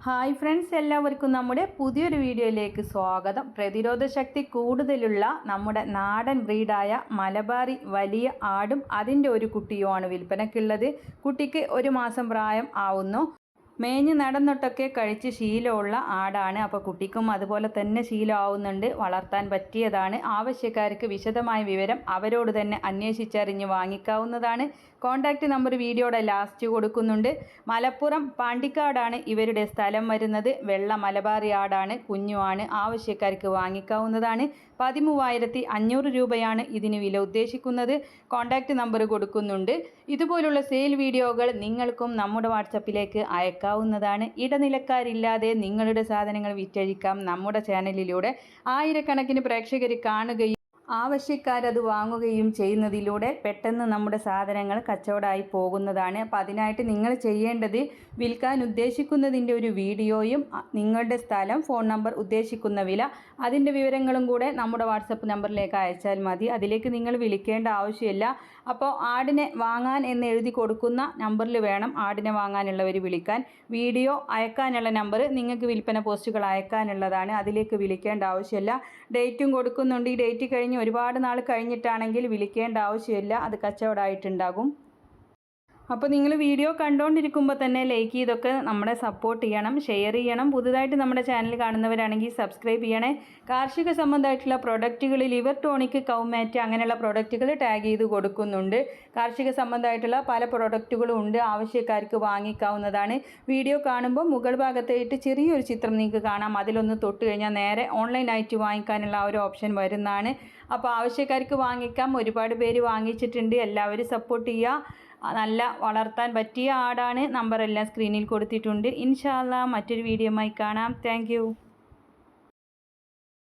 Hi friends, എല്ലാവർക്കും നമ്മുടെ പുതിയൊരു വീഡിയോയിലേക്ക് സ്വാഗതം. പ്രതിരോധ ശക്തി കൂടുതലുള്ള നമ്മുടെ നാടൻ ബ്രീഡായ മലബാറി വലിയ ആടും അതിൻ്റെ ഒരു കുട്ടിയുമാണ് വിൽപ്പനയ്ക്കുള്ളത്. കുട്ടിക്ക് 1 മാസം പ്രായം ആവുന്നു. മേഞ്ഞ് നടന്നിട്ടൊക്കെ കഴിച്ച് ശീലമുള്ള ആടാണ്. അപ്പോൾ കുട്ടിക്കും അതുപോലെ തന്നെ ശീലമാവുന്നുണ്ട്. വളർത്താൻ പറ്റിയതാണ്. ആവശ്യക്കാർക്ക് വിശദമായ വിവരം അവരോട് തന്നെ അന്വേഷിച്ചറിഞ്ഞ് വാങ്ങിക്കാവുന്നതാണ്. കോൺടാക്റ്റ് നമ്പർ വീഡിയോയുടെ ലാസ്റ്റ് കൊടുക്കുന്നുണ്ട്. മലപ്പുറം പാണ്ടിക്കാടാണ് ഇവരുടെ സ്ഥലം വരുന്നത്. വെള്ള മലബാറി ആടാണ്, കുഞ്ഞുമാണ്. ആവശ്യക്കാർക്ക് വാങ്ങിക്കാവുന്നതാണ്. 13,500 രൂപയാണ് ഇതിന് വില ഉദ്ദേശിക്കുന്നത്. കോൺടാക്റ്റ് നമ്പർ കൊടുക്കുന്നുണ്ട്. ഇതുപോലുള്ള സെയിൽ വീഡിയോകൾ നിങ്ങൾക്കും നമ്മുടെ വാട്സപ്പിലേക്ക് അയക്കാവുന്നതാണ്. ഇടനിലക്കാരില്ലാതെ നിങ്ങളുടെ സാധനങ്ങൾ വിറ്റഴിക്കാം. നമ്മുടെ ചാനലിലൂടെ ആയിരക്കണക്കിന് പ്രേക്ഷകർ കാണുകയും ആവശ്യക്കാരത് വാങ്ങുകയും ചെയ്യുന്നതിലൂടെ പെട്ടെന്ന് നമ്മുടെ സാധനങ്ങൾ കച്ചവടമായി പോകുന്നതാണ്. അപ്പം അതിനായിട്ട് നിങ്ങൾ ചെയ്യേണ്ടത് വിൽക്കാൻ ഉദ്ദേശിക്കുന്നതിൻ്റെ ഒരു വീഡിയോയും നിങ്ങളുടെ സ്ഥലം, ഫോൺ നമ്പർ, ഉദ്ദേശിക്കുന്ന വില, അതിൻ്റെ വിവരങ്ങളും കൂടെ നമ്മുടെ വാട്സപ്പ് നമ്പറിലേക്ക് അയച്ചാൽ മതി. അതിലേക്ക് നിങ്ങൾ വിളിക്കേണ്ട ആവശ്യമില്ല. അപ്പോൾ ആടിനെ വാങ്ങാൻ എന്ന് എഴുതി കൊടുക്കുന്ന നമ്പറിൽ വേണം ആടിനെ വാങ്ങാനുള്ളവർ വിളിക്കാൻ. വീഡിയോ അയക്കാനുള്ള നമ്പർ നിങ്ങൾക്ക് വിൽപ്പന പോസ്റ്റുകൾ അയക്കാനുള്ളതാണ്. അതിലേക്ക് വിളിക്കേണ്ട ആവശ്യമില്ല. ഡേറ്റും കൊടുക്കുന്നുണ്ട്. ഈ ഡേറ്റ് കഴിഞ്ഞ് ഒരുപാട് നാൾ കഴിഞ്ഞിട്ടാണെങ്കിൽ വിളിക്കേണ്ട ആവശ്യമില്ല. അത് കച്ചവടമായിട്ടുണ്ടാകും. അപ്പോൾ നിങ്ങൾ വീഡിയോ കണ്ടുകൊണ്ടിരിക്കുമ്പോൾ തന്നെ ലൈക്ക് ചെയ്തൊക്കെ നമ്മളെ സപ്പോർട്ട് ചെയ്യണം, ഷെയർ ചെയ്യണം. പുതുതായിട്ട് നമ്മുടെ ചാനൽ കാണുന്നവരാണെങ്കിൽ സബ്സ്ക്രൈബ് ചെയ്യണേ. കാർഷിക സംബന്ധമായിട്ടുള്ള പ്രൊഡക്റ്റുകൾ, ലിവർ ടോണിക്, കൗമാറ്റ് അങ്ങനെയുള്ള പ്രൊഡക്റ്റുകൾ ടാഗ് ചെയ്ത് കൊടുക്കുന്നുണ്ട്. കാർഷിക സംബന്ധമായിട്ടുള്ള പല പ്രൊഡക്റ്റുകളും ഉണ്ട്. ആവശ്യക്കാർക്ക് വാങ്ങിക്കാവുന്നതാണ്. വീഡിയോ കാണുമ്പോൾ മുകൾ ഭാഗത്തായിട്ട് ചെറിയൊരു ചിത്രം നിങ്ങൾക്ക് കാണാം. അതിലൊന്ന് തൊട്ട് കഴിഞ്ഞാൽ നേരെ ഓൺലൈനായിട്ട് വാങ്ങിക്കാനുള്ള ആ ഒരു ഓപ്ഷൻ വരുന്നതാണ്. അപ്പോൾ ആവശ്യക്കാർക്ക് വാങ്ങിക്കാം. ഒരുപാട് പേര് വാങ്ങിച്ചിട്ടുണ്ട്. എല്ലാവരും സപ്പോർട്ട് ചെയ്യുക. നല്ല വളർത്താൻ പറ്റിയ ആടാണ്. നമ്പറെല്ലാം സ്ക്രീനിൽ കൊടുത്തിട്ടുണ്ട്. ഇൻഷാ അല്ലാഹ് മറ്റൊരു വീഡിയോയുമായി കാണാം. താങ്ക്